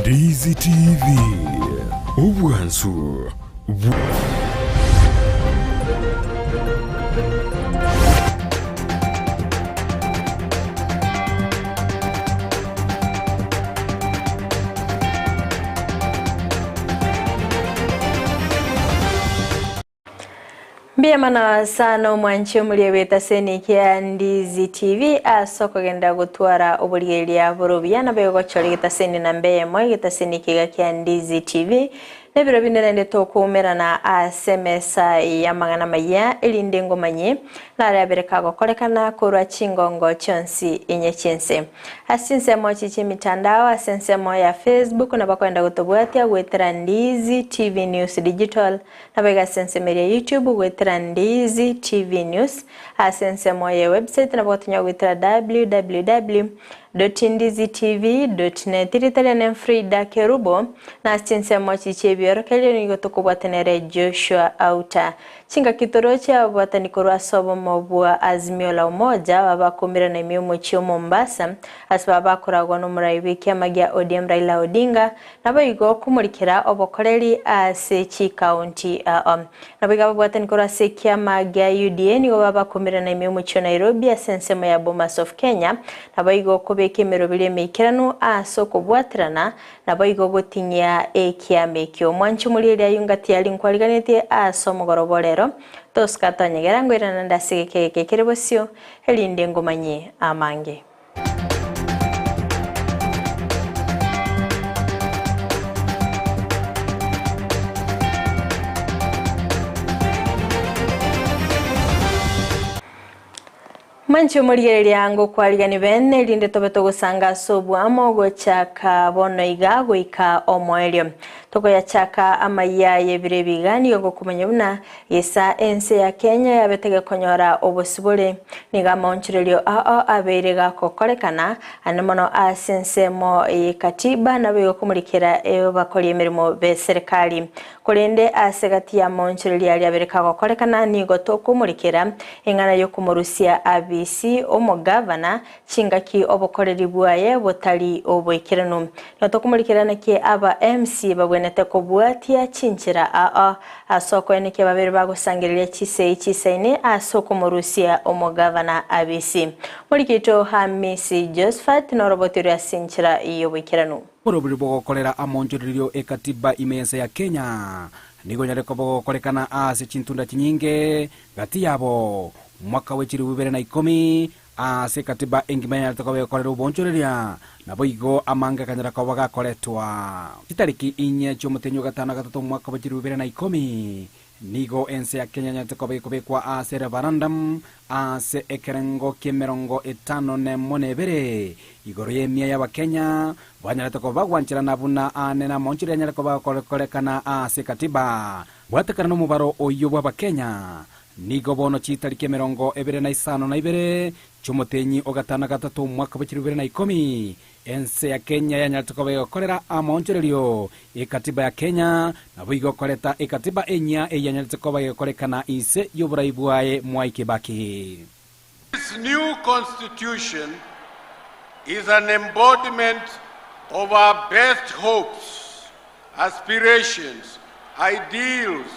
Ndizi TV. Ubwansu. Mbiyamana sana mwanchi omulye weta senikia Ndizi TV asoko genda gutwara obuligeria burubiya nabego chorigita seni nambe mwe gita senikiga kya Ndizi TV nebiro binene tokumerana asemesa ya magana maya elinde ngomanye nare abereka gokorekana kurwa chingongo chonsi inye chinse asinse mochi chimitandao asense ya Facebook na bakwenda gutobwatia gwetera Ndizi TV News Digital na bega sense media YouTube gwetera Ndizi TV News asense ya website na bakwenda gwetera www.ndizitv.net iritaliane Fridah Kerubo na asinse mochi chebiro kelio nigo tukubwatenere Joshua Auta chinga kitoroche abwatani kurwa sobo mobwa azimio la umoja babakumira na imiumo chio Mombasa asbaba kuragwa no muraibikia magia ODM Raila Odinga nabo igo kumurikira obokoreri ase county nabo igabwatani kurwa sekia magia UDA nigo babakumira na imiumo chio Nairobi asensemo ya Bomas of Kenya nabo igo kubeke merobire mekirano asoko bwatrana nabo igo gotinya ekiamekyo mwanchu muliri ayungati yali nkwaliganete asomogoroborero toskatanyegera ngwirana ndasigeke Kerubo elinde ngomanye amange Mancho muriere yango kwaligani bene linde tobeto gusanga sobwamo gochaka bono igago ika omoelio toko ya chaka Amayia yebire bigani ngo kumenya buna yesa ense ya Kenya yabetege konyora obosibule niga monchirelio aberega kokorekana anemono asensemo katiba nabyo kumurikira bakoliye mirimo be serikali kolende asegati ya monchirelio yabereka kokorekana nigo tokumurikira engana yo kumurusia ABC omugavana chingaki obokoreri bwaye botali obwekirano notokumurikirana ke aba MC babwenete kubwatia chinchira asoko enike babere bagusangirira chiseine asoko murusia omugavana ABC mulikito Hamisi Josephat no robotiri asinchira iyo bwekirano Orobiri bogokorera amonjoririo ekatiba imense ya Kenya nigo nyareko bogokorekana ase chintunda chinyinge gati yabo mwaka wechiri 2010 ase katiba engimenya tokobe korera ubonchoreria nabo igo amanga kanyara ko bagakoretwa itariki inye cy'umutenyo gatana gatatu mwaka wechiri 2010 nigo ense ya Kenya nyatokobe kubekwa ase referendum ase ekerengo kemerongo 5 igoro yemia ya Kenya banyara tokoba gwanchira nabuna anena monchira nyara ko bakorekana ase katiba watakana no mubaro oyo bwa Kenya nigo bono chitariki merongo 25 cy'umutenyi ogatana gatatu mwaka w'ikiri 2010 ense ya Kenya yanyatokobe gokorera amonchererio ekatiba ya Kenya nabo igokoreta ekatiba enya yanyatokobe gokorekana ise yoburayibwaye Mwai Kibaki. This new constitution is an embodiment of our best hopes, aspirations, ideals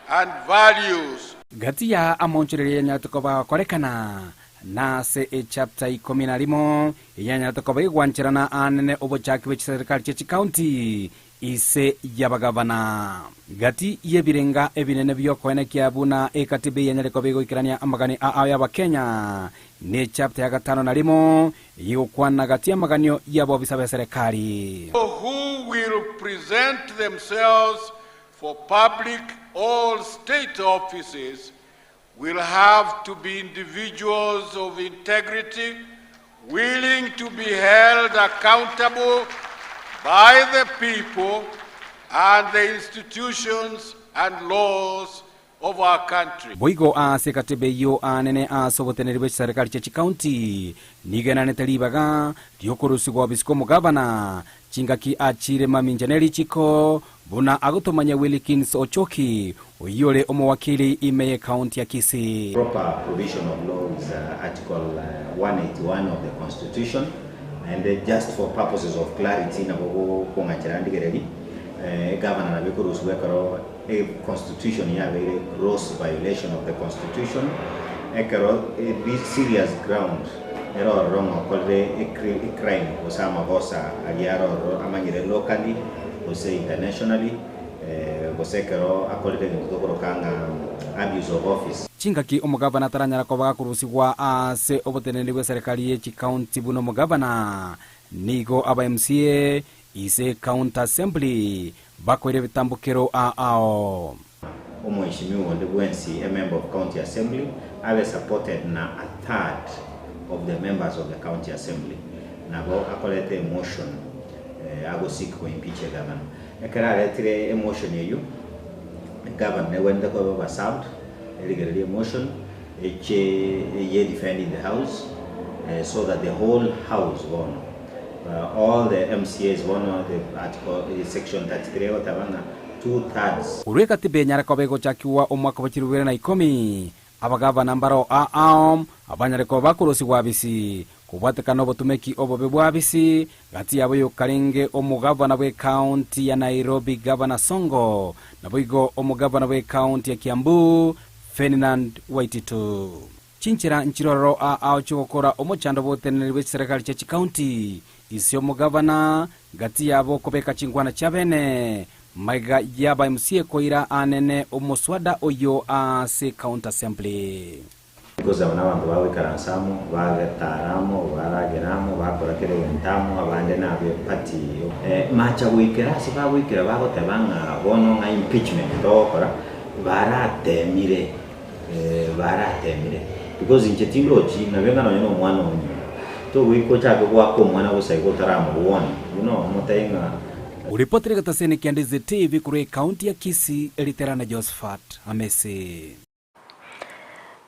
and values. Gati ya amonchererio nyatokoba korekana nase chapter 11 yanyatokoba igwanchirana anene obochaki we serikali chechi county ise yabagavana gati yebirenga ebinene byokwene kyabuna ekatibe yanyarekobe goikirania amagani ya Kenya ne chapter ya 5 yokwana gati amaganyo yabo bisabe serikali who will present themselves for public all state offices will have to be individuals of integrity, willing to be held accountable by the people and the institutions and laws of our country. Boigo ase katibe yo anene asoboteneri be serikali chechi county nigenane talibaga diokurusigwa bisko mugavana chingaki achire maminjaneri chiko buna agotomanya Wilkins Ochoki oyole omowakili imeye county ya Kisii. Proper provision of law is article 181 of the constitution And just for purposes of clarity, na bogo konga chirandi geredi, governor na biko rusu wekaro a constitution ya very gross violation of the constitution. Ekaro a serious ground. Ero wrong okolre a crime osama gosa aliaro amanyire locally, ose internationally, gosekero akolre ngutokoro kanga abuse of office. Chingaki omugavana taranyara ko bagakurusigwa ase obotenende bwe serikali y'eki county buno mugavana nigo aba MCA ise county assembly bakwere bitambukero ao Omweshimiwa wonde bwensi a member of county assembly have supported na a third of the members of the county assembly nabo akolete a motion ago seek ko impeach the governor ekara retire a motion yeyu governor wende ko ba served a motion ye defending the house so that the whole house won all the MCAs won the article section 33 otabanga 2/3 ureka tibe nyara ko bego chakiwa omwaka bachirubere na 10 abagavana mbaro abanyare ko bakurusi wabisi kubwatekana obotumeki obobe bwabisi gati yabo yokarenge omugavana bwe county ya Nairobi Governor Songo naboigo omugavana bwe county ya Kiambu Ferdinand Waititu chinchira nchiroro chokora omochando botenere bwe serikali cha county isyo mugavana gati yabo kobeka chingwana chabene maiga yaba MCA koira anene omoswada oyo ase county assembly because abantu bawe karansamu bagetaramo barageramo bakora kere wentamo abande nabyo party macha wikera siba wikera bagotabanga bono nga impeachment dokora baratemire because in technology nabenga no mwana onyo to wiko chako kwako mwana usaiko taramo wona motainga uripotire gatasene kia Ndizi TV kure county ya Kisii eliterana Josephat Amesi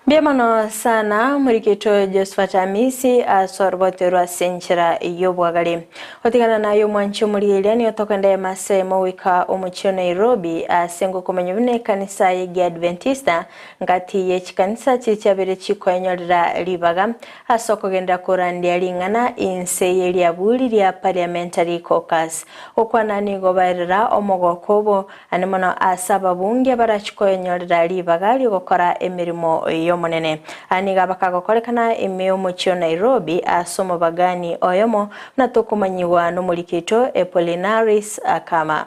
Biamano sana murikito Josephat Amisi asorboterwa senchira yobwagali otigana nayo mwancho murieliani otokende masemo wika omuchio Nairobi asengo kumenyubune kanisa ya Adventista ngati yechikanisa chicyabere chikwenyolera libaga asoko genda kurandia lingana inse yeliabuli lya parliamentary caucus okwana nigobarira omogokobo anemono asaba bunge barachikwenyolera libaga ligokora emirimo yomonene aniga bakagokorekana emeo muchio Nairobi asomo bagani oyomo natukumanyiwa n'omurikito Epolinaris akama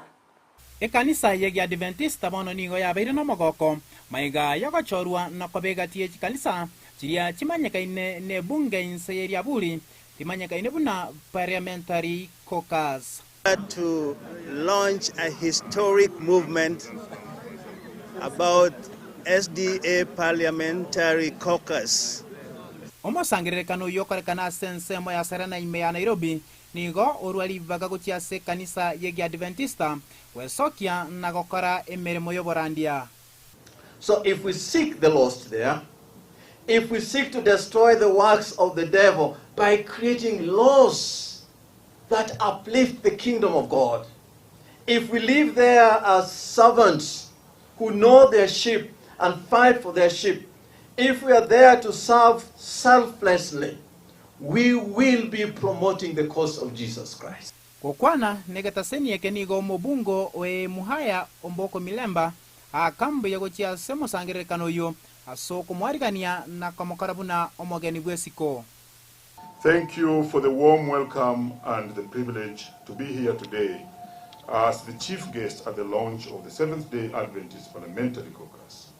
ekanisa yegi Adventista bono ningo yabaire nomogoko maiga yagochorwa nakobegati ekikanisa chiria chimanyekaine ne bunge inse yeriabuli timanyekaine buna parliamentary caucus to launch a historic movement about SDA Parliamentary Caucus. Omosangirekano yokorekana sensemo ya serena ime ya Nairobi nigo orwali bagagutia se kanisa yegi Adventista wesokia nagokora emeremo yoborandia. So if we seek the lost there, if we seek to destroy the works of the devil by creating laws that uplift the kingdom of God, if we live there as servants who know their sheep and fight for their sheep, if we are there to serve selflessly, we will be promoting the cause of Jesus Christ. Kokwana negataseni ekenigo mobungo we muhaya omboko milemba akambe yagochia semo sangirekano yo asoko mwarigania na kamokarabuna omogeni bwesiko. Thank you for the warm welcome and the privilege to be here today as the chief guest at the launch of the Seventh-day Adventist Parliamentary Caucus.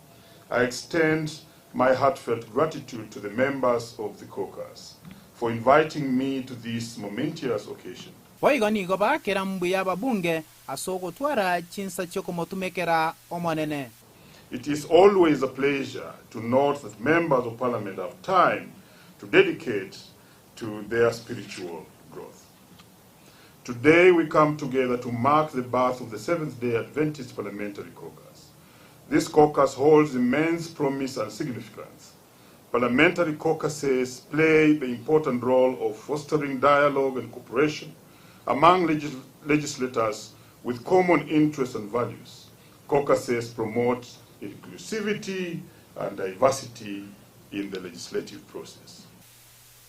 I extend my heartfelt gratitude to the members of the caucus for inviting me to this momentous occasion. Poigoni goba kerambu yaba bunge asoko twara Chinsa choko motumekera omonene. It is always a pleasure to note that members of parliament have time to dedicate to their spiritual growth. Today we come together to mark the birth of the Seventh-day Adventist Parliamentary Caucus. This caucus holds immense promise and significance. Parliamentary caucuses play the important role of fostering dialogue and cooperation among legislators with common interests and values. Caucuses promote inclusivity and diversity in the legislative process.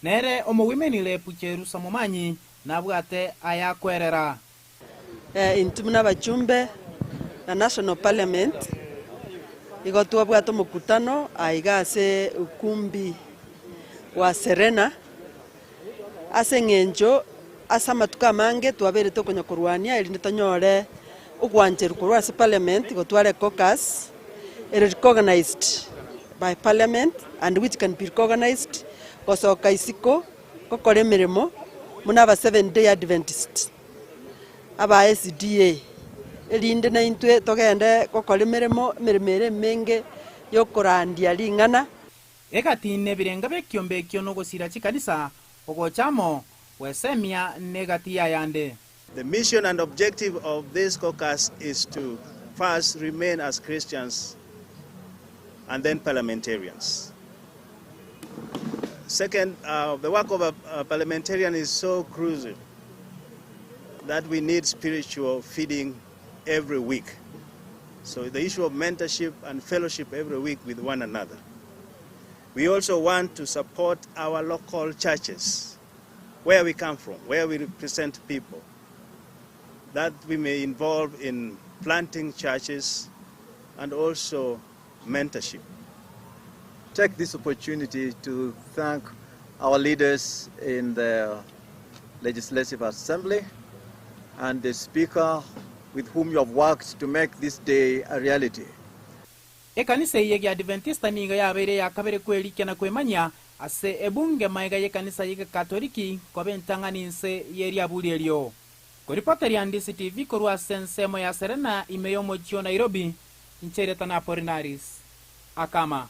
nere omowimenile pucherusa momanyi nabwate ayakwerera intumuna bachumbe na National Parliament igotwa bwato mukutano aigase ukumbi wa Serena ase ngenjo asa matuka mange twabere tokonya kurwania ili nitanyore ugwanjeru kurwa ase Parliament gotware caucus recognized by Parliament and which can be recognized gosoka isiko kokore mirimo muna ba 7-day Adventist aba SDA elinde na intwe togende kokore mirimo miremere menge yokurandia lingana egatine birenga bekiombe kyono gosira chikanisa ogochamo wesemia negatia yande. The mission and objective of this caucus is to first remain as Christians and then parliamentarians. Second, the work of a parliamentarian is so crucial that we need spiritual feeding every week. So the issue of mentorship and fellowship every week with one another. We also want to support our local churches, where we come from, where we represent people, that we may involve in planting churches and also mentorship. Take this opportunity to thank our leaders in the Legislative Assembly and the Speaker with whom you have worked to make this day a reality. Ekanisa yege Adventista niga yabere yakabere kwelike na kwemanya ase ebunge maiga yekanisa yege Katoliki kobentanganinse yeri abuli elio. Koripota ya Ndizi TV korwa sensemo ya Serena imeyomo chio Nairobi inchere na Porinaris akama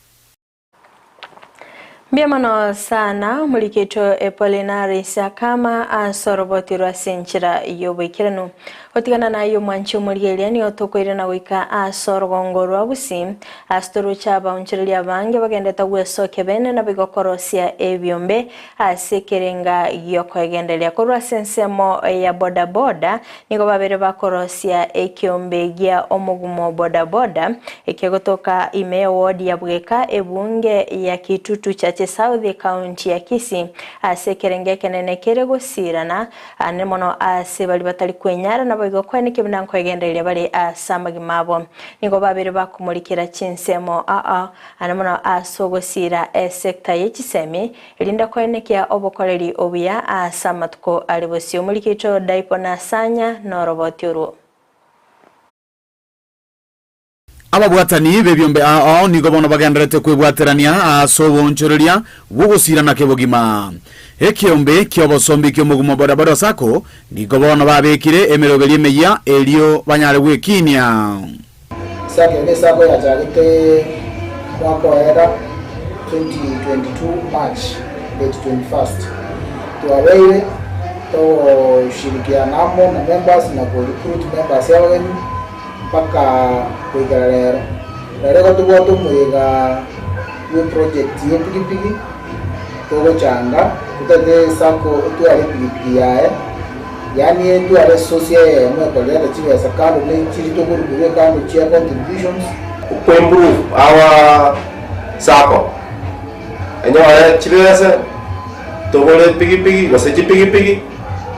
Biamano sana mulikito Epolinaris akama asorobotirwa senchira yobekirano otigana nayo mwancho muliyeliani otokoire na wika asorogongorwa Gusii astoro chaba unchiria bange bagendeta gwesoke bene na bigokorosia ebyombe asekerenga yokogendelia korwa sensemo ya boda boda niko babere bakorosia ekyombe gya omugumo boda boda ekegotoka ime ward ya bweka ebunge ya Kitutu cha South County ya Kisii asekerenge kenene keregosirana anemono ase bali batali kwenyara na bagokwane kibinanko egendelia bali asambagi mabo ningo babere bakumulikira Chinsemo anemono asogosira sector y'ekisemi elinda kwenekia obokoleri obuya asamatuko alibosio mulikito daipo na sanya norobotiuru ababwatani bebyombe nigo bono bagenderete kwebwaterania asobonchoreria bugusira na kebogima ekyombe kyobosombi kyomugumo boda boda sako nigo bono babekire emerogeri meya elio banyale gwekinia sake ne sako ya jarite mwaka era 2022 March date 21st tuwawewe to shirikianamo na members na recruit members yao paka kuigarero rero tuboto muiga we project ye pigipigi togo changa kutade sako tuare pigipigi yae yani tuare social ya mwekolera chiwe sakalo ne chiri togo rubuwe kano chia contributions to improve our sako enyo ya chirese togo le pigipigi waseji pigipigi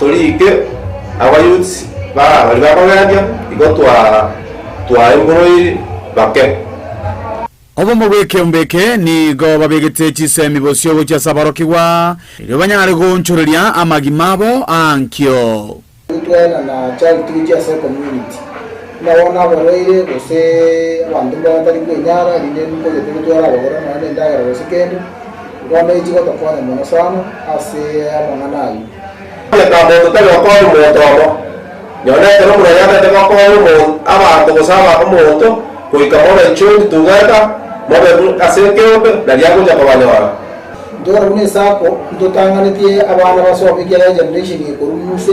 tolike our youths bali bakogadia igotwa twaimburoi bake obo mubwekeombeke ni go babegete chisemi bosio bocha sabarokigwa ilo banyale gonchoreria amagimabo ankyo twena na child teachers community naona boroire bose abantu batari kwenyara rinde nko yetutwara bagora na ndagara bosikende rwanda ichigo tokwana mono sana ase amanganayo ka boto tali okwa moto nyonete no murayaka tebakolo abantu gusaba omoto kuikamona ichundi tugata mobe asekeope naliako jakobanyora ndora une sako ndotanganitie abana basobigira generation ikorumuse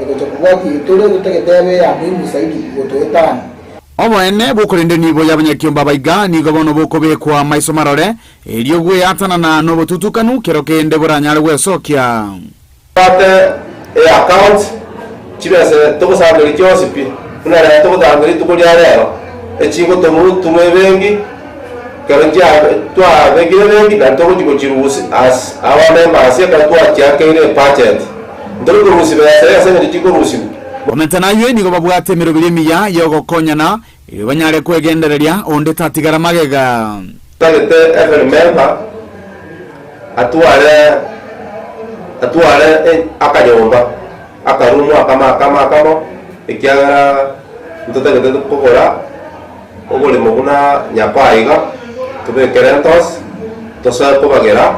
ekochokubwaki tole gutegetebe ya muhimu zaidi gotoetana omwene bukurinde nibo yabanyakiomba baiga nigo bono bokobekwa maiso marore elio gwe atana na nobo tutukanu kerokende buranyale gwesokia pate account chibese tokosangeri kyosipi unara tokotangeri tukulia lero echingo tomu tumwe bengi Kerja tua begini kita tahu juga cirusi as awalnya masih ketua ciak ini budget. Ndolo kurusi bese sasa ndi kurusi. Omentana ywe ni babwate mirobirimi ya yogo konyana ibanyare kwegendereria onde tatigara magega. Tagete every member atuare akanyomba akarumu akama ikiagara ntotagete kokora ogole muguna nyapaiga tubekerentos tosa kubagera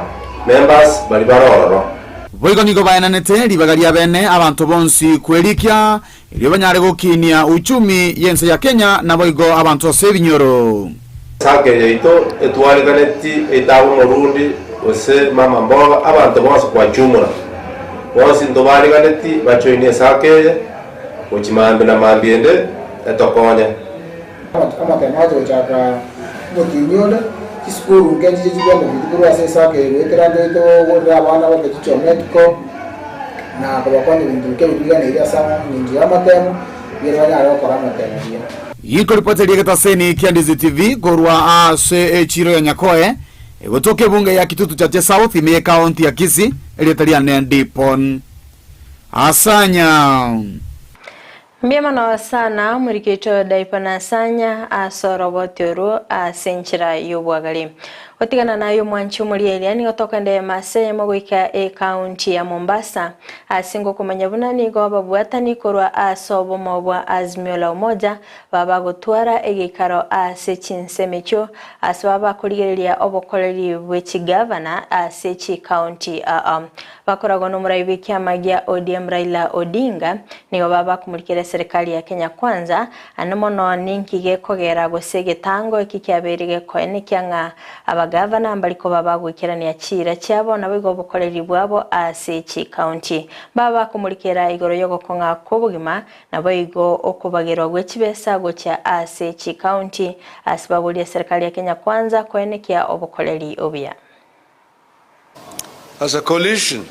members bali barororo. Boigo niko bayananete libagaria bene abantu bonsi kwerikia ilio banyare gokinia uchumi yense ya Kenya na boigo abantu sebinyoro. Sake yeito etwale kaneti etabu morundi ose mama mboga abantu bonsi kwa chumura. Bonsi ndobali kaneti bachoine sake uchimambe na mambiende etokonya. Kama kemazo chaka mukinyole Kiskuru ngenji jibende bidikuru asesa ke veterano ito wora bana wa kicho medical na kwa kwani ndike bidiga ne ya sama ninji amatemo yera ya ro kora amatemo ya yiko ripoti ligeta seni kia Ndizi TV gorwa ase chiro ya nyakoe egotoke bunge ya Kitutu cha South ime county ya Kisii eletalia ndipon asanya Mbiema na wasana murikito daipana asanya asorobotoro asenchira yobwagali. Otigana nayo mwanchu murieli ni gotoka nde mase mogoika county ya Mombasa asingo kumanya bunani go babwatani korwa asobo mobwa azimio la umoja baba gotwara egikaro ase Chinsa mecho asbaba kurigeria obokoleri bwechi governor ase chi county bakorago no muraibi kyamagia ODM Raila Odinga ni baba kumurikira serikali ya Kenya kwanza anomono ninkige kogera gosege tango ikikyaberige koene kyanga abagavana mbaliko baba gwikirania chira cyabo nabigo bukoreri bwabo ase chi county baba kumurikira igoro yogo konga kubugima nabigo okubagirwa gwekibesa gocha ase chi county asbabuli serikali ya Kenya kwanza koene kya obukoreri obia. As a coalition,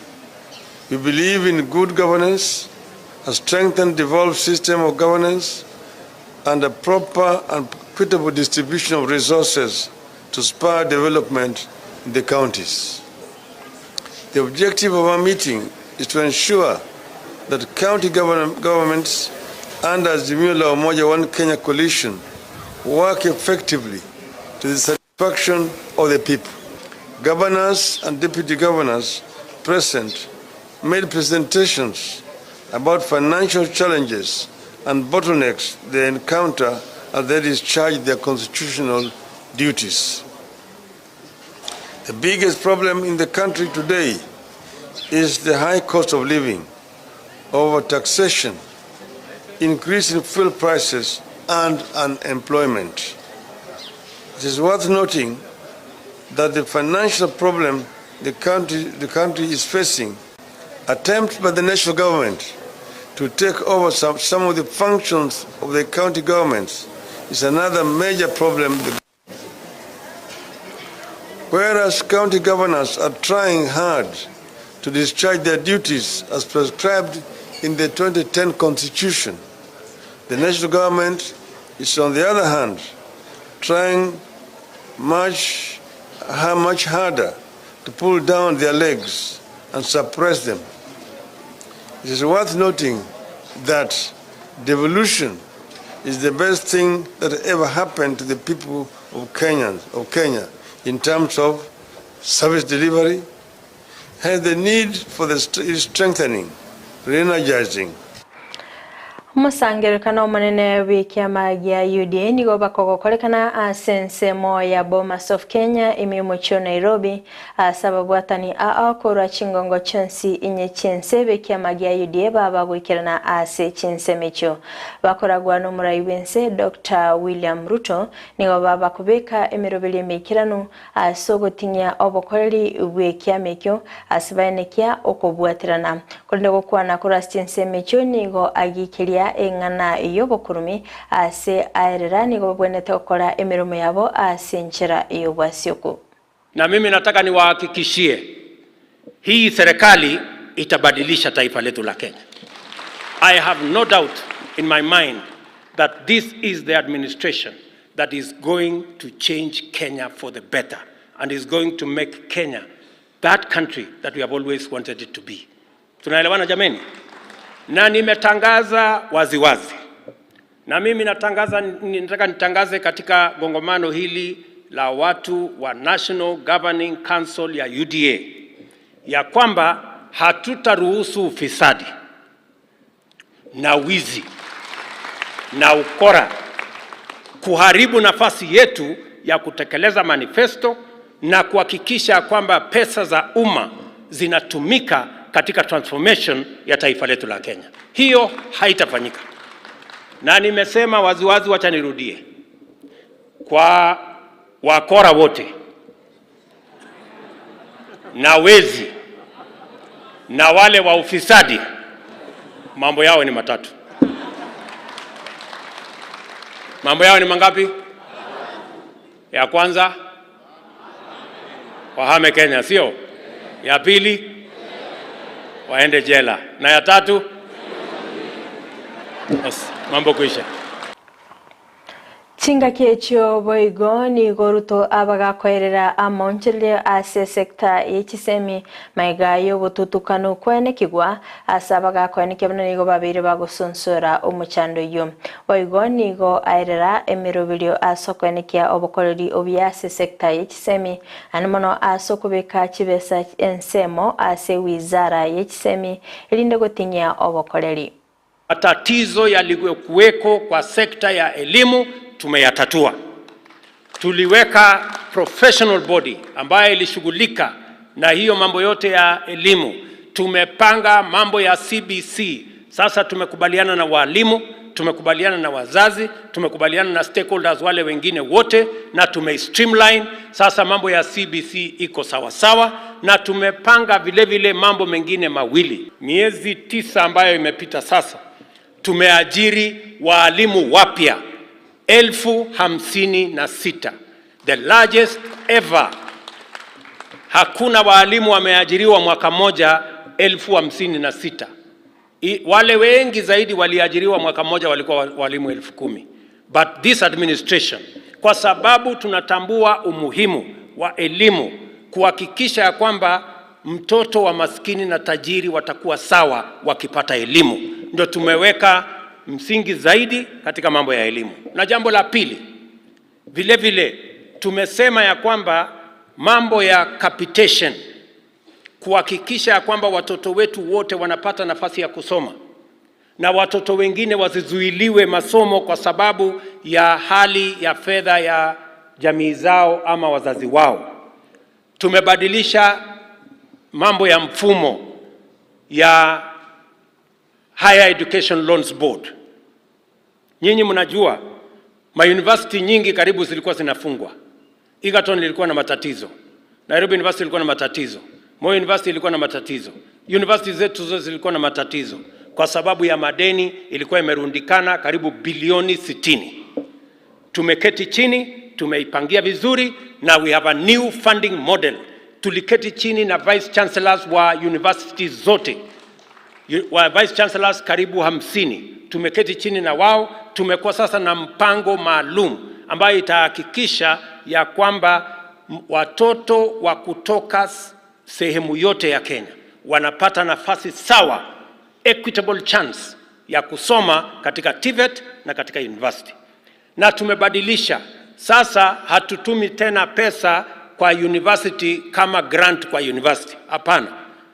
we believe in good governance, a strengthened, devolved system of governance, and a proper and equitable distribution of resources to spur development in the counties. The objective of our meeting is to ensure that county governments under Azimio la Umoja One Kenya coalition work effectively to the satisfaction of the people. Governors and deputy governors present made presentations about financial challenges and bottlenecks they encounter as they discharge their constitutional duties. The biggest problem in the country today is the high cost of living, over-taxation, increase in fuel prices, and unemployment. It is worth noting that the financial problem the country is facing, attempts by the national government to take over some of the functions of the county governments is another major problem. Whereas county governors are trying hard to discharge their duties as prescribed in the 2010 Constitution, the national government is, on the other hand, trying much harder to pull down their legs and suppress them. It is worth noting that devolution is the best thing that ever happened to the people of Kenya in terms of service delivery, has the need for the strengthening, re-energizing. Musangirikana omanene w'ikyama gya UDA nigo bakogokorekana asense moya Bomas of Kenya imimucho Nairobi sababu atani akora chingongo chonsi inye Chinsa w'ikyama gya UDA baba gwikirana ase Chinsa mecho bakoragwa no murayibense Dr. William Ruto nigo baba kubeka emirobili mekirano asogotinya obokoreri w'ikyama kyo asibanekia okobwatirana kolnego kwana kora Chinsa mecho nigo agikiria engana yobokurumi ase aererani go bwenete okora emirumo yabo asenchera yobwasioko. Na mimi nataka niwahakikishie hii serikali itabadilisha taifa letu la Kenya. I have no doubt in my mind that this is the administration that that is going to change Kenya for the better and is going to make Kenya that country that we have always wanted it to be. Tunaelewana jameni? Na nimetangaza waziwazi. Na mimi nataka nitangaze katika gongomano hili la watu wa National Governing Council ya UDA ya kwamba hatutaruhusu ufisadi na wizi na ukora kuharibu nafasi yetu ya kutekeleza manifesto na kuhakikisha kwamba pesa za umma zinatumika katika transformation ya taifa letu la Kenya. Hiyo haitafanyika. Na nimesema waziwazi, wacha nirudie. Kwa wakora wote na wezi na wale wa ufisadi, mambo yao ni matatu. Mambo yao ni mangapi? Ya kwanza, wahame Kenya, sio? Ya pili, waende jela. Na ya tatu, mambo kuisha. Chinga kiecho boigo ni goruto abagakorera amonchile ase sekta yechisemi maigayo botutukano kwene kigwa asabaga kwene kebona nigo babiri bagusonsora umuchando yo boigo nigo airera emirobilio asokwene kia obokoreri obiase sekta yechisemi anmono asokubeka chibesa ensemo ase wizara yechisemi elinde gotinya obokoreri. Matatizo yalikuweko kwa sekta ya elimu tumeyatatua. Tuliweka professional body ambayo ilishughulika na hiyo mambo yote ya elimu. Tumepanga mambo ya CBC. Sasa tumekubaliana na walimu, tumekubaliana na wazazi, tumekubaliana na stakeholders wale wengine wote na streamline. Sasa mambo ya CBC iko sawa sawa na tumepanga vile vile mambo mengine mawili. Miezi 9 ambayo imepita sasa tumeajiri walimu wapya 56,000, the largest ever. Hakuna walimu wameajiriwa mwaka moja 56,000. Wale wengi zaidi waliajiriwa mwaka moja walikuwa walimu 10,000. But this administration, kwa sababu tunatambua umuhimu wa elimu, kuhakikisha kwamba mtoto wa maskini na tajiri watakuwa sawa wakipata elimu, ndio tumeweka msingi zaidi katika mambo ya elimu. Na jambo la pili, vile vile tumesema ya kwamba mambo ya capitation, kuhakikisha kwamba watoto wetu wote wanapata nafasi ya kusoma na watoto wengine wasizuiliwe masomo kwa sababu ya hali ya fedha ya jamii zao ama wazazi wao. Tumebadilisha mambo ya mfumo ya Higher Education Loans Board. Nyinyi mnajua mauniversity nyingi karibu zilikuwa zinafungwa. Egerton ilikuwa na matatizo, Nairobi University ilikuwa na matatizo, Moi University ilikuwa na matatizo, universities zetu zote zilikuwa na matatizo kwa sababu ya madeni ilikuwa imerundikana karibu bilioni 60. Tumeketi chini, tumeipangia vizuri na we have a new funding model. Tuliketi chini na vice chancellors wa universities zote, wa vice chancellors karibu 50. Tumeketi chini na wao, tumekuwa sasa na mpango maalum ambayo itahakikisha ya kwamba watoto wa kutoka sehemu yote ya Kenya wanapata nafasi sawa, equitable chance ya kusoma katika TVET na katika university. Na tumebadilisha sasa, hatutumi tena pesa kwa university kama grant kwa university. Hapana.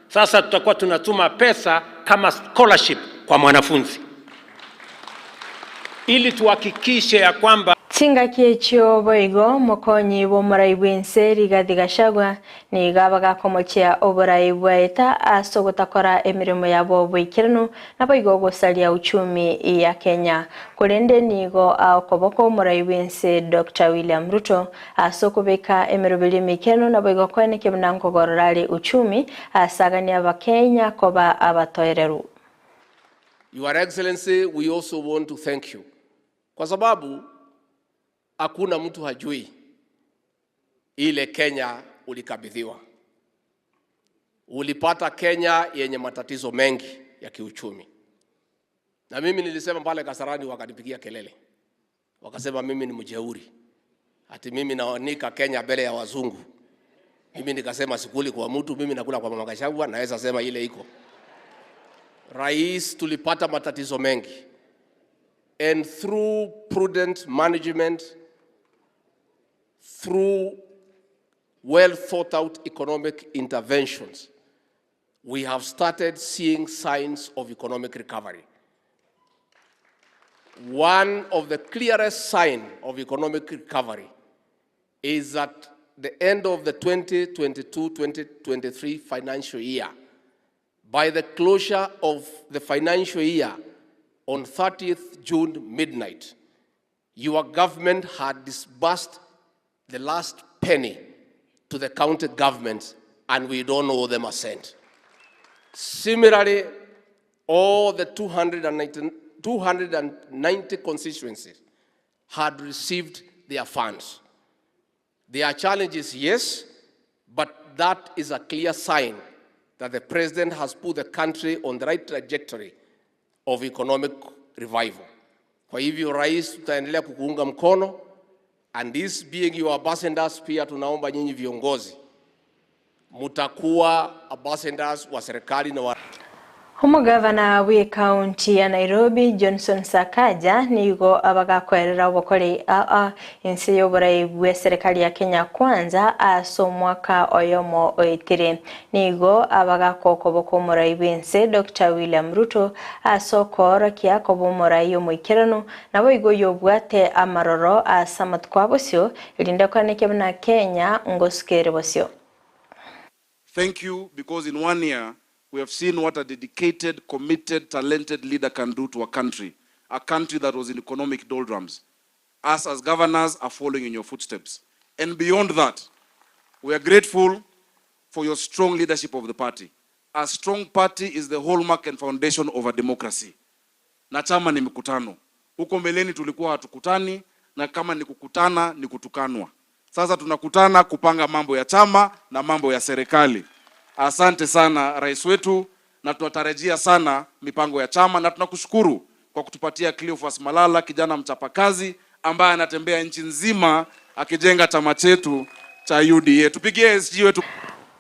Sasa tutakuwa tunatuma pesa kama scholarship kwa mwanafunzi, ili tuhakikishe ya kwamba Chinga kiecho boigo mokonyi bomurai bwense Rigathi Gachagua ni gabaga komochia oborai bwaita asogotakora emirimo yabo bwikirano na boigo gosalia uchumi ya Kenya. Kurende nigo akoboko murai bwense Dr. William Ruto asokobeka emirobili mikeno na boigo kwene kibnango gororali uchumi asagania ba Kenya koba abatoereru. Your Excellency, we also want to thank you kwa sababu hakuna mtu hajui ile Kenya ulikabidhiwa. Ulipata Kenya yenye matatizo mengi ya kiuchumi. Na mimi nilisema pale Kasarani wakanipigia kelele. Wakasema mimi ni mjeuri. ati mimi naonika Kenya mbele ya wazungu. Mimi nikasema sikuli kwa mtu, mimi nakula kwa mama Gachagua, naweza sema ile iko. Rais, tulipata matatizo mengi. And through prudent management, through well thought out economic interventions, we have started seeing signs of economic recovery. One of the clearest signs of economic recovery is at the end of the 2022-2023 financial year. By the closure of the financial year on 30th June midnight, your government had disbursed the last penny to the county governments, and we don't owe them a cent. Similarly, all the 290 constituencies had received their funds. There are challenges, yes, but that is a clear sign that the president has put the country on the right trajectory of economic revival. Kwa hivyo rais, tutaendelea kukuunga mkono, and this being your ambassadors, pia tunaomba nyinyi viongozi mutakuwa ambassadors wa serikali na wa Umugavana wa kaunti ya Nairobi Johnson Sakaja nigo abagakwerera obokore insi yoborai bwe serikali ya Kenya kwanza aso mwaka oyomo oitire nigo abagakoko bokomorai bense Dr. William Ruto aso kora kia kobomorai omoikerano nabo igo yobwate amaroro asamat kwabosyo ilinde kwaneke na Kenya ngoskere bosyo. Thank you, because in 1 year we have seen what a dedicated, committed, talented leader can do to a country that was in economic doldrums. Us as governors are following in your footsteps. And beyond that, we are grateful for your strong leadership of the party. A strong party is the hallmark and foundation of a democracy. Na chama ni mikutano. Huko mbeleni tulikuwa hatukutani, na kama ni kukutana ni kutukanwa. Sasa tunakutana kupanga mambo ya chama na mambo ya serikali. Asante sana rais wetu, na tunatarajia sana mipango ya chama, na tunakushukuru kwa kutupatia Cleophas Malala, kijana mchapakazi ambaye anatembea nchi nzima akijenga chama chetu cha UDA. Tupigie SG wetu.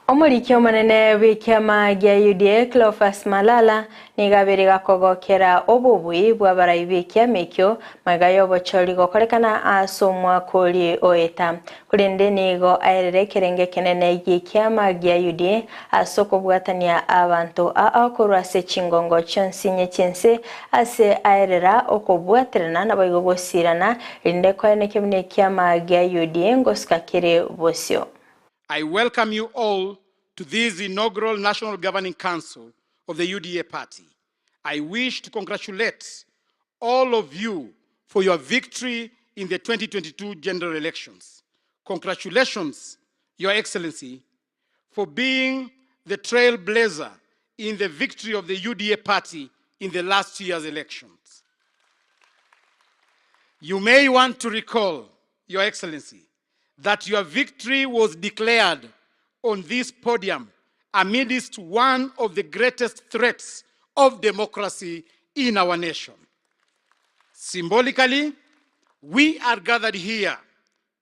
Omurikyo manene w'ikiama gya UDA Cleophas Malala nigabiriga kogokera obubui bw'abarai b'ikiama ekyo magayo bochori gokorekana asomwa kuri oeta kurinde nigo aerere kerenge kenene y'ikiama gya UDA asoko bwatania abantu akorwase chingongo chonsinye chense ase aerera okobwaterana nabayigo gosirana rinde kwene kemne kiama gya UDA ngoskakere bosyo. I welcome you all to this inaugural National Governing Council of the UDA party. I wish to congratulate all of you for your victory in the 2022 general elections. Congratulations, Your Excellency, for being the trailblazer in the victory of the UDA party in the last year's elections. You may want to recall, Your Excellency, that your victory was declared on this podium amidst one of the greatest threats of democracy in our nation. Symbolically, we are gathered here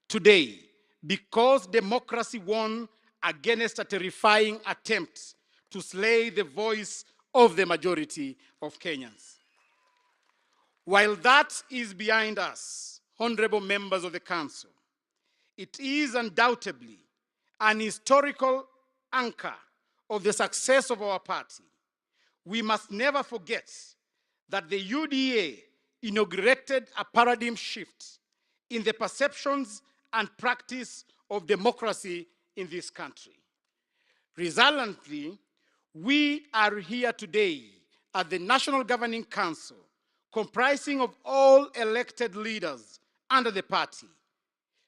today because democracy won against a terrifying attempt to slay the voice of the majority of Kenyans. While that is behind us, honorable members of the Council, it is undoubtedly an historical anchor of the success of our party. We must never forget that the UDA inaugurated a paradigm shift in the perceptions and practice of democracy in this country. Resultantly, we are here today at the National Governing Council, comprising of all elected leaders under the party,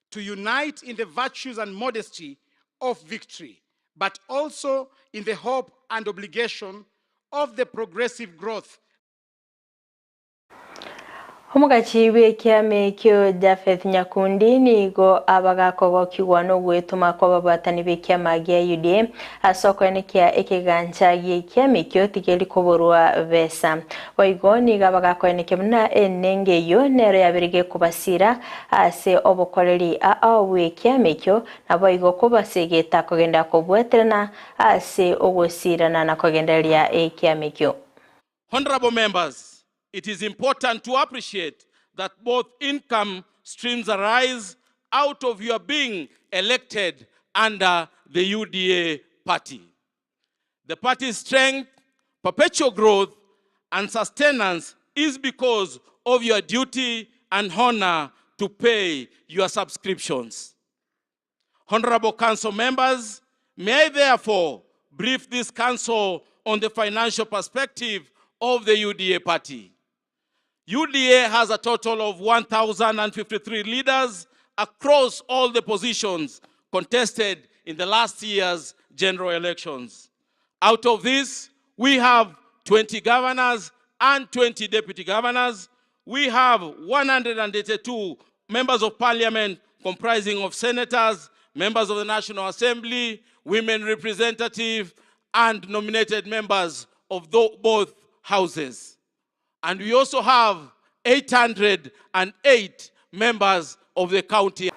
to unite in the virtues and modesty of victory, but also in the hope and obligation of the progressive growth. Omugachi w'ekiama ekyo Japheth Nyakundi nigo abagakogo kiwano gwetuma kwa babatani b'ekiama gya UDA asokone kya ekigancha g'ekiama ekyo tigeli kuburwa besa oigo niga abagakoene kemuna enenge yo nero yabirige kubasira ase obukoleri w'ekiama ekyo nabo igo kubasegeta kugenda kubweterana ase ogosirana na kugenderia ekiama ekyo. Honorable members, it is important to appreciate that both income streams arise out of your being elected under the UDA party. The party's strength, perpetual growth, and sustenance is because of your duty and honor to pay your subscriptions. Honorable council members, may I therefore brief this council on the financial perspective of the UDA party. UDA has a total of 1,053 leaders across all the positions contested in the last year's general elections. Out of this, we have 20 governors and 20 deputy governors. We have 182 members of parliament comprising of senators, members of the National Assembly, women representatives, and nominated members of both houses. And we also have 808 members of the county.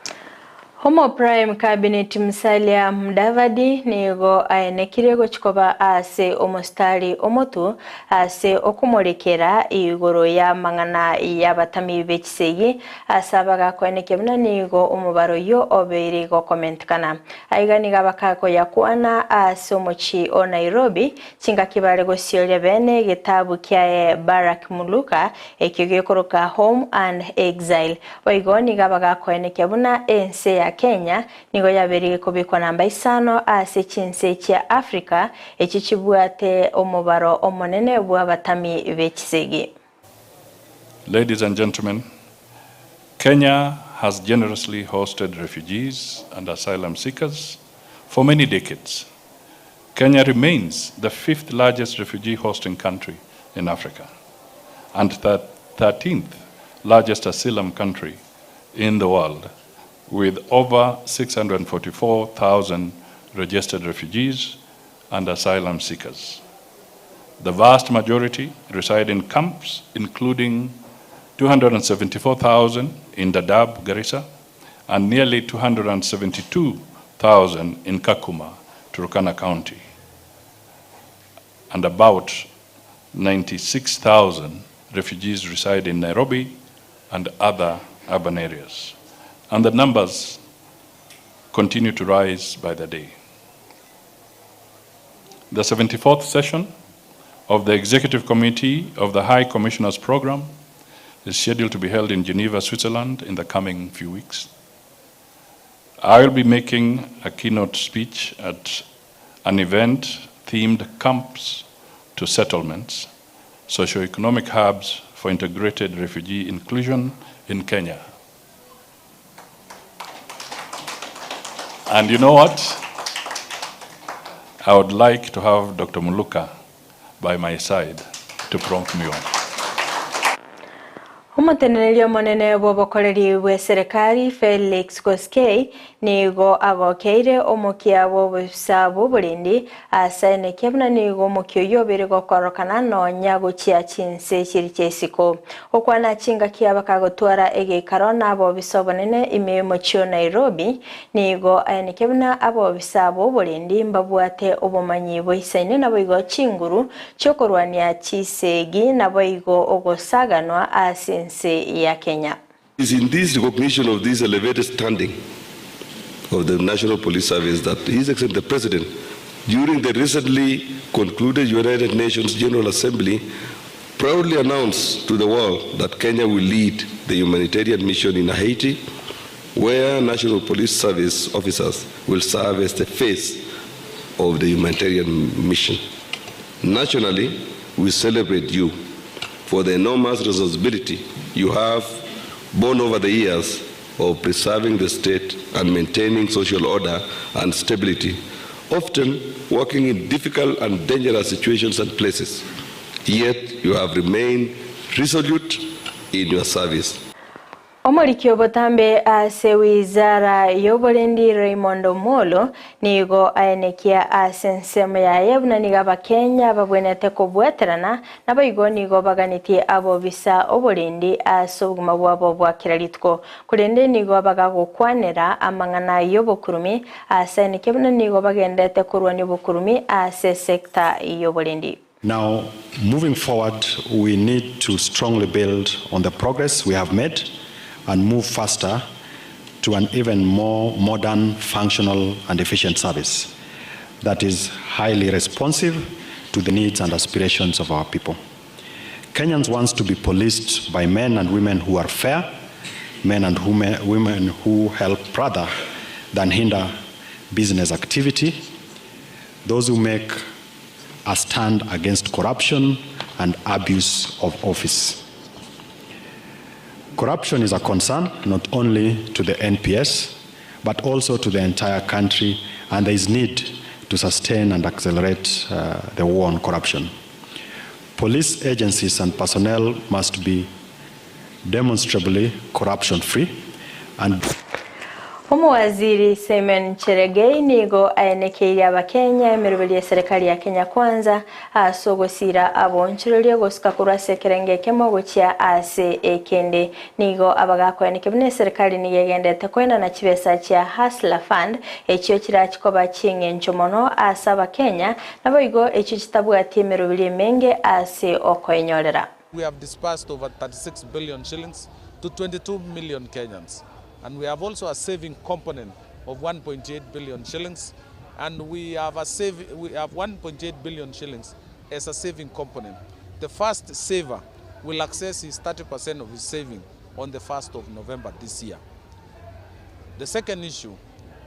Homo Prime Cabinet Musalia Mudavadi nigo aenekirego chikoba ase omostari omotu ase okumolekera igoro ya mangana ya batami b'ekisegi asabaga kwenekebuna nigo omubaro yo obeire go comment kana aiganiga bakako yakwana ase omochi o Nairobi chinga kibale go siole bene gitabu kya Barack Muluka ekigekoroka Home and Exile oigoni gabaga kwenekebuna ense ya Kenya nigo yabere kubikwa namba 5 ase Chinsa kya Africa ekichibwate omubaro omonene bw'abatami b'ekisegi. Ladies and gentlemen, Kenya has generously hosted refugees and asylum seekers for many decades. Kenya remains the 5th largest refugee hosting country in Africa and the 13th largest asylum country in the world, with over 644,000 registered refugees and asylum seekers. The vast majority reside in camps, including 274,000 in Dadaab, Garissa, and nearly 272,000 in Kakuma, Turkana County, and about 96,000 refugees reside in Nairobi and other urban areas. And the numbers continue to rise by the day. The 74th session of the Executive Committee of the High Commissioner's Program is scheduled to be held in Geneva, Switzerland in the coming few weeks. I will be making a keynote speech at an event themed Camps to Settlements, Socioeconomic Hubs for Integrated Refugee Inclusion in Kenya. And you know what? I would like to have Dr. Muluka by my side to prompt me on. Umutenelio monene bw'obukoleri bw'eserikali Felix Koskei nigo agokeire omukia bw'obusabu bulindi asaine kebuna nigo omukio yobere gokorokana nonya chia Chinsa kiri kyesiko okwana chinga kiabakagotwara egekaro nabo bisobonene imemo kyo Nairobi nigo aine kebuna abo bisabu bulindi mbabwate obumanyi bw'isaine nabo igo chinguru chokorwania chisegi nabo igo ogosaganwa asinse ya Kenya. It is in this recognition of this elevated standing of the National Police Service that His Excellency the President, during the recently concluded United Nations General Assembly, proudly announced to the world that Kenya will lead the humanitarian mission in Haiti, where National Police Service officers will serve as the face of the humanitarian mission. Nationally, we celebrate you for the enormous responsibility you have borne over the years of preserving the state and maintaining social order and stability, often working in difficult and dangerous situations and places. Yet you have remained resolute in your service. Omorikio botambe ase wizara yoborendi Raymond Omolo nigo aenekia ase nsemo yaye buna niga Bakenya babwenete kubweterana nabo igo nigo baganitie abo bisa oborendi ase obuguma bwabo bwakiraritko kurende nigo bagagukwanera amangana yobokurumi ase eneke buna nigo bagendete kurwanya obokurumi ase sekta yoborendi. Now, moving forward, we need to strongly build on the progress we have made and move faster to an even more modern, functional, and efficient service that is highly responsive to the needs and aspirations of our people. Kenyans want to be policed by men and women who are fair, men and women who help rather than hinder business activity, those who make a stand against corruption and abuse of office. Corruption is a concern not only to the NPS, but also to the entire country, and there is need to sustain and accelerate the war on corruption. Police agencies and personnel must be demonstrably corruption-free and Waziri Simon Cherargei nigo aenekeire Abakenya emirubiri ya serikali ya Kenya Kwanza asogosira abonchiroria gosika kurase kerengeke mogochia ase ekende nigo abagakoeneke bune serikali nigegendete kwenda na chibesa cha Hustler Fund ekyo kirachikoba chingencho mono asa Abakenya nabo igo ekyo kitabwati emirubiri menge ase okoenyorera. We have disbursed over 36 billion shillings to 22 million Kenyans. And we have also a saving component of 1.8 billion shillings, and we have 1.8 billion shillings as a saving component. The first saver will access his 30% of his saving on the 1st of November this year. The second issue,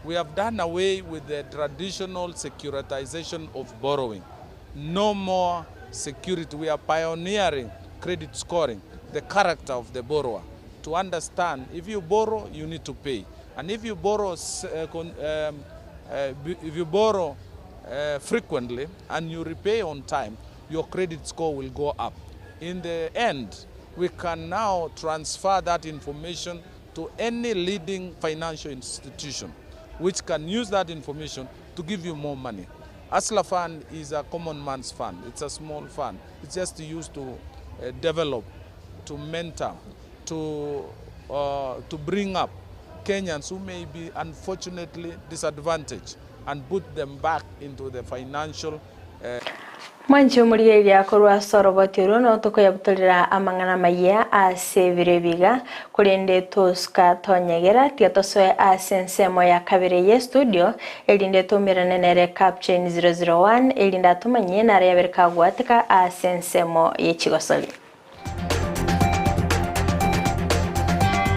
we have done away with the traditional securitization of borrowing. No more security. We are pioneering credit scoring, the character of the borrower. To understand, if you borrow, you need to pay, and if you borrow, frequently and you repay on time, your credit score will go up. In the end, we can now transfer that information to any leading financial institution, which can use that information to give you more money. Hustler Fund is a common man's fund. It's a small fund. It's just used to develop, to mentor, to bring up Kenyans who may be unfortunately disadvantaged and put them back into the financial Mancho muri ya korwa sorobotiro no toko yabutulira amangana maya ase birebiga kurende toska tonyegera tiatosoe asensemo ya kabire ye studio elinde tomirane nere captain 001 elinda tumanye na reberka gwatika asensemo ye chigosoli.